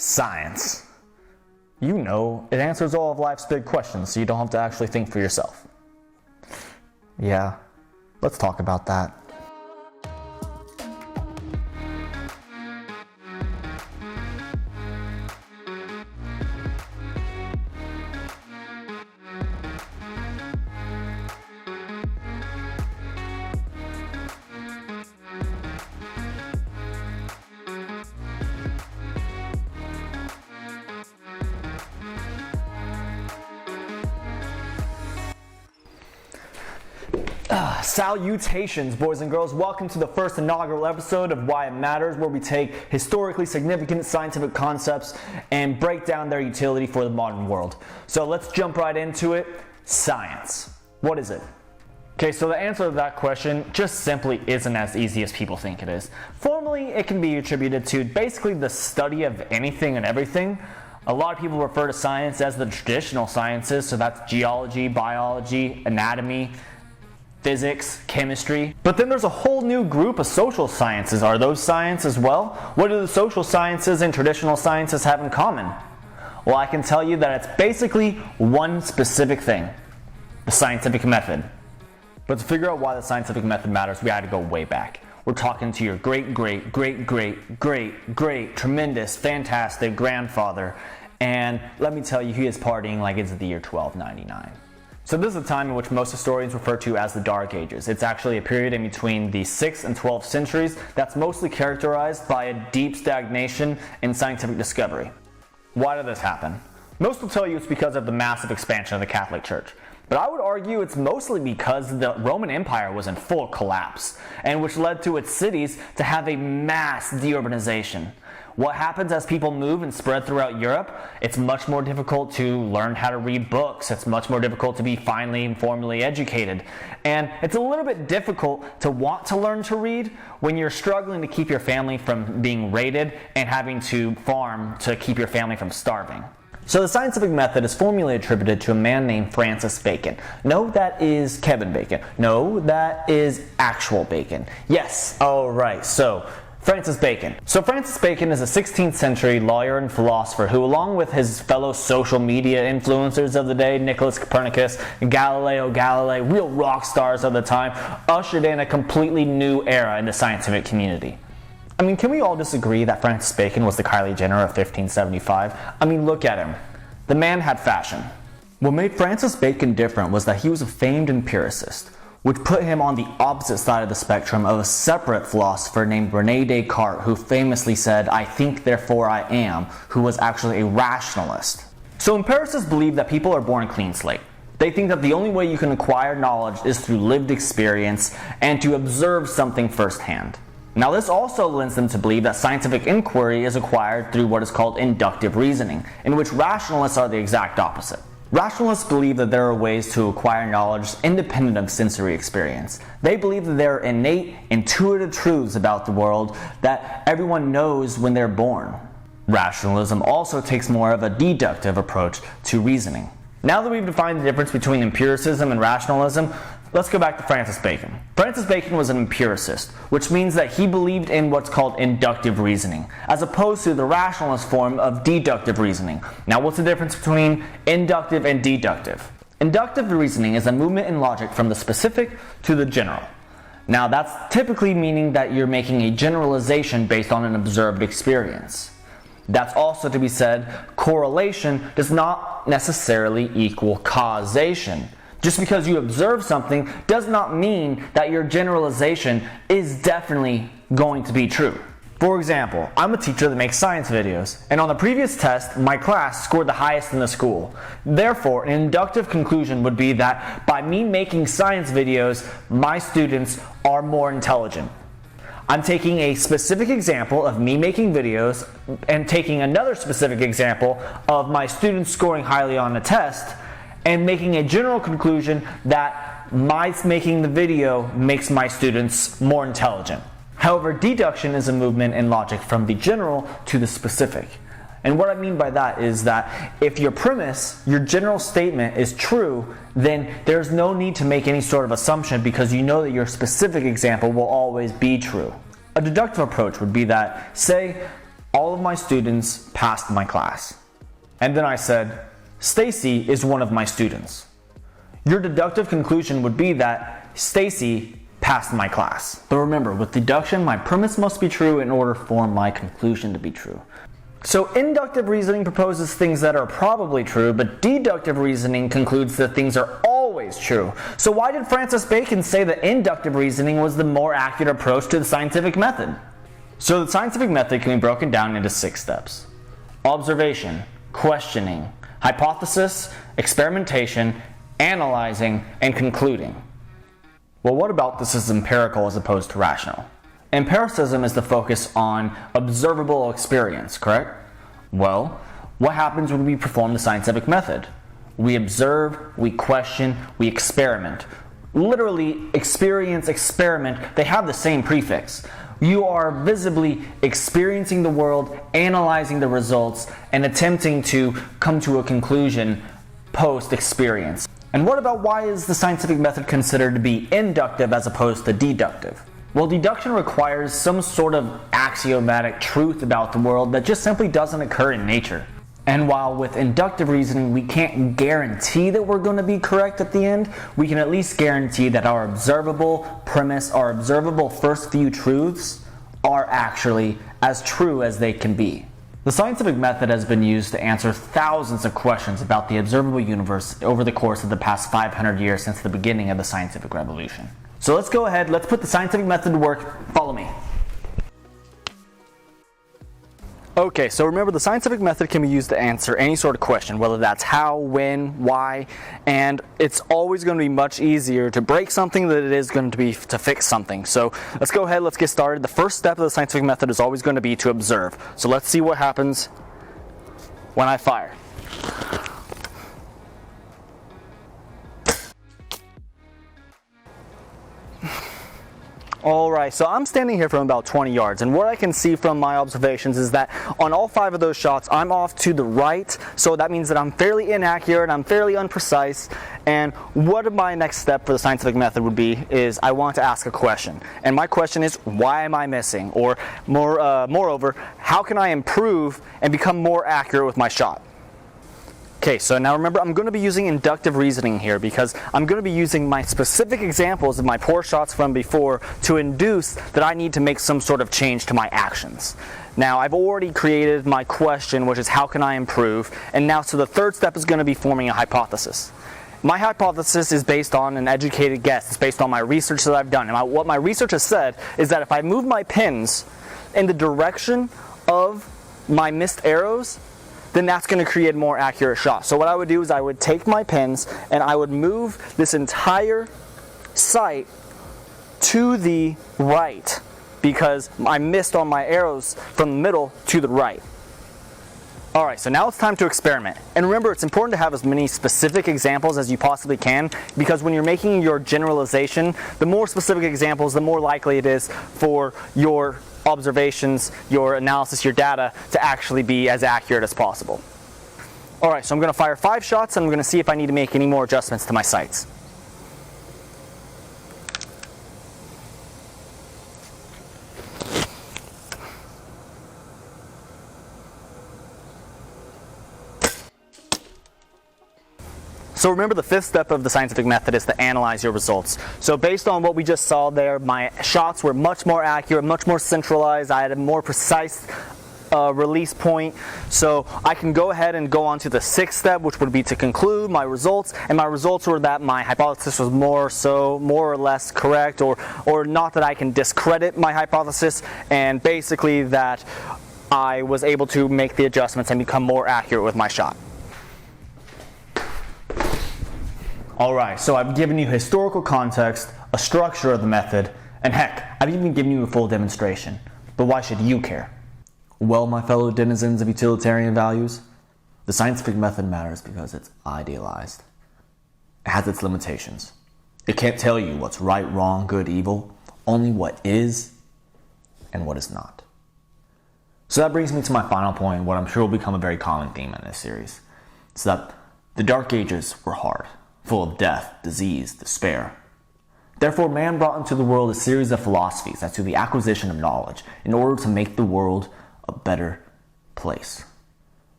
Science. You know, it answers all of life's big questions, so you don't have to actually think for yourself. Yeah, let's talk about that. Salutations, boys and girls. Welcome to the first inaugural episode of Why It Matters, where we take historically significant scientific concepts and break down their utility for the modern world. So let's jump right into it. Science. What is it? Okay, so the answer to that question just simply isn't as easy as people think it is. Formally, it can be attributed to basically the study of anything and everything. A lot of people refer to science as the traditional sciences, so that's geology, biology, anatomy, physics, chemistry. But then there's a whole new group of social sciences. Are those science as well? What do the social sciences and traditional sciences have in common? Well, I can tell you that it's basically one specific thing: the scientific method. But to figure out why the scientific method matters, we had to go way back. We're talking to your great, tremendous, fantastic grandfather. And let me tell you, he is partying like it's the year 1299. So this is a time in which most historians refer to as the Dark Ages. It's actually a period in between the 6th and 12th centuries that's mostly characterized by a deep stagnation in scientific discovery. Why did this happen? Most will tell you it's because of the massive expansion of the Catholic Church. But I would argue it's mostly because the Roman Empire was in full collapse, and which led to its cities to have a mass deurbanization. What happens as people move and spread throughout Europe? It's much more difficult to learn how to read books. It's much more difficult to be finely and formally educated. And it's a little bit difficult to want to learn to read when you're struggling to keep your family from being raided and having to farm to keep your family from starving. So the scientific method is formally attributed to a man named Francis Bacon. No, that is Kevin Bacon. No, that is actual Bacon. Yes, alright, so Francis Bacon. So Francis Bacon is a 16th century lawyer and philosopher who, along with his fellow social media influencers of the day, Nicholas Copernicus, Galileo Galilei, real rock stars of the time, ushered in a completely new era in the scientific community. I mean, can we all disagree that Francis Bacon was the Kylie Jenner of 1575? I mean, look at him. The man had fashion. What made Francis Bacon different was that he was a famed empiricist, which put him on the opposite side of the spectrum of a separate philosopher named René Descartes, who famously said, "I think, therefore I am," who was actually a rationalist. So empiricists believe that people are born a clean slate. They think that the only way you can acquire knowledge is through lived experience and to observe something firsthand. Now, this also lends them to believe that scientific inquiry is acquired through what is called inductive reasoning, in which rationalists are the exact opposite. Rationalists believe that there are ways to acquire knowledge independent of sensory experience. They believe that there are innate, intuitive truths about the world that everyone knows when they're born. Rationalism also takes more of a deductive approach to reasoning. Now that we've defined the difference between empiricism and rationalism, let's go back to Francis Bacon. Francis Bacon was an empiricist, which means that he believed in what's called inductive reasoning, as opposed to the rationalist form of deductive reasoning. Now, what's the difference between inductive and deductive? Inductive reasoning is a movement in logic from the specific to the general. Now, that's typically meaning that you're making a generalization based on an observed experience. That's also to be said, correlation does not necessarily equal causation. Just because you observe something does not mean that your generalization is definitely going to be true. For example, I'm a teacher that makes science videos, and on the previous test, my class scored the highest in the school. Therefore, an inductive conclusion would be that by me making science videos, my students are more intelligent. I'm taking a specific example of me making videos and taking another specific example of my students scoring highly on a test and making a general conclusion that my making the video makes my students more intelligent. However, deduction is a movement in logic from the general to the specific. And what I mean by that is that if your premise, your general statement is true, then there's no need to make any sort of assumption because you know that your specific example will always be true. A deductive approach would be that, say, all of my students passed my class. And then I said, Stacy is one of my students. Your deductive conclusion would be that Stacy passed my class. But remember, with deduction, my premise must be true in order for my conclusion to be true. So inductive reasoning proposes things that are probably true, but deductive reasoning concludes that things are always true. So why did Francis Bacon say that inductive reasoning was the more accurate approach to the scientific method? So the scientific method can be broken down into 6 steps. Observation, questioning, hypothesis, experimentation, analyzing, and concluding. Well, what about this is empirical as opposed to rational? Empiricism is the focus on observable experience, correct? Well, what happens when we perform the scientific method? We observe, we question, we experiment. Literally, experience, experiment, they have the same prefix. You are visibly experiencing the world, analyzing the results, and attempting to come to a conclusion post-experience. And what about why is the scientific method considered to be inductive as opposed to deductive? Well, deduction requires some sort of axiomatic truth about the world that just simply doesn't occur in nature. And while with inductive reasoning we can't guarantee that we're going to be correct at the end, we can at least guarantee that our observable premise, our observable first few truths are actually as true as they can be. The scientific method has been used to answer thousands of questions about the observable universe over the course of the past 500 years since the beginning of the scientific revolution. So let's go ahead, let's put the scientific method to work. Follow me. Okay, so remember the scientific method can be used to answer any sort of question, whether that's how, when, why, and it's always going to be much easier to break something than it is going to be to fix something. So let's go ahead, let's get started. The first step of the scientific method is always going to be to observe. So let's see what happens when I fire. Alright, so I'm standing here from about 20 yards, and what I can see from my observations is that on all 5 of those shots, I'm off to the right, so that means that I'm fairly inaccurate, I'm fairly unprecise, and what my next step for the scientific method would be is I want to ask a question. And my question is, why am I missing? Or moreover, how can I improve and become more accurate with my shot? Okay, so now remember, I'm going to be using inductive reasoning here because I'm going to be using my specific examples of my poor shots from before to induce that I need to make some sort of change to my actions. Now, I've already created my question, which is how can I improve? And now, so the third step is going to be forming a hypothesis. My hypothesis is based on an educated guess. It's based on my research that I've done. And what my research has said is that if I move my pins in the direction of my missed arrows, then that's going to create a more accurate shot. So what I would do is I would take my pins and I would move this entire sight to the right because I missed on my arrows from the middle to the right. Alright, so now it's time to experiment. And remember, it's important to have as many specific examples as you possibly can because when you're making your generalization, the more specific examples, the more likely it is for your observations, your analysis, your data to actually be as accurate as possible. Alright, so I'm going to fire 5 shots and I'm going to see if I need to make any more adjustments to my sights. So remember, the 5th step of the scientific method is to analyze your results. So based on what we just saw there, my shots were much more accurate, much more centralized. I had a more precise release point. So I can go ahead and go on to the 6th step, which would be to conclude my results. And my results were that my hypothesis was more or less correct, or not that I can discredit my hypothesis, and basically that I was able to make the adjustments and become more accurate with my shot. Alright, so I've given you historical context, a structure of the method, and heck, I've even given you a full demonstration. But why should you care? Well, my fellow denizens of utilitarian values, the scientific method matters because it's idealized. It has its limitations. It can't tell you what's right, wrong, good, evil, only what is and what is not. So that brings me to my final point, what I'm sure will become a very common theme in this series. It's that the Dark Ages were hard, full of death, disease, despair. Therefore, man brought into the world a series of philosophies as to the acquisition of knowledge in order to make the world a better place.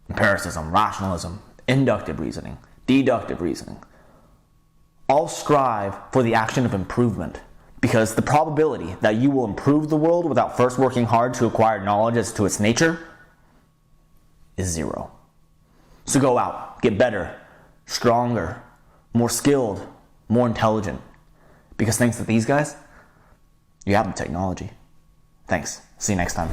Empiricism, rationalism, inductive reasoning, deductive reasoning all strive for the action of improvement, because the probability that you will improve the world without first working hard to acquire knowledge as to its nature is 0. So go out, get better, stronger, more skilled, more intelligent, because thanks to these guys, you have the technology. Thanks. See you next time.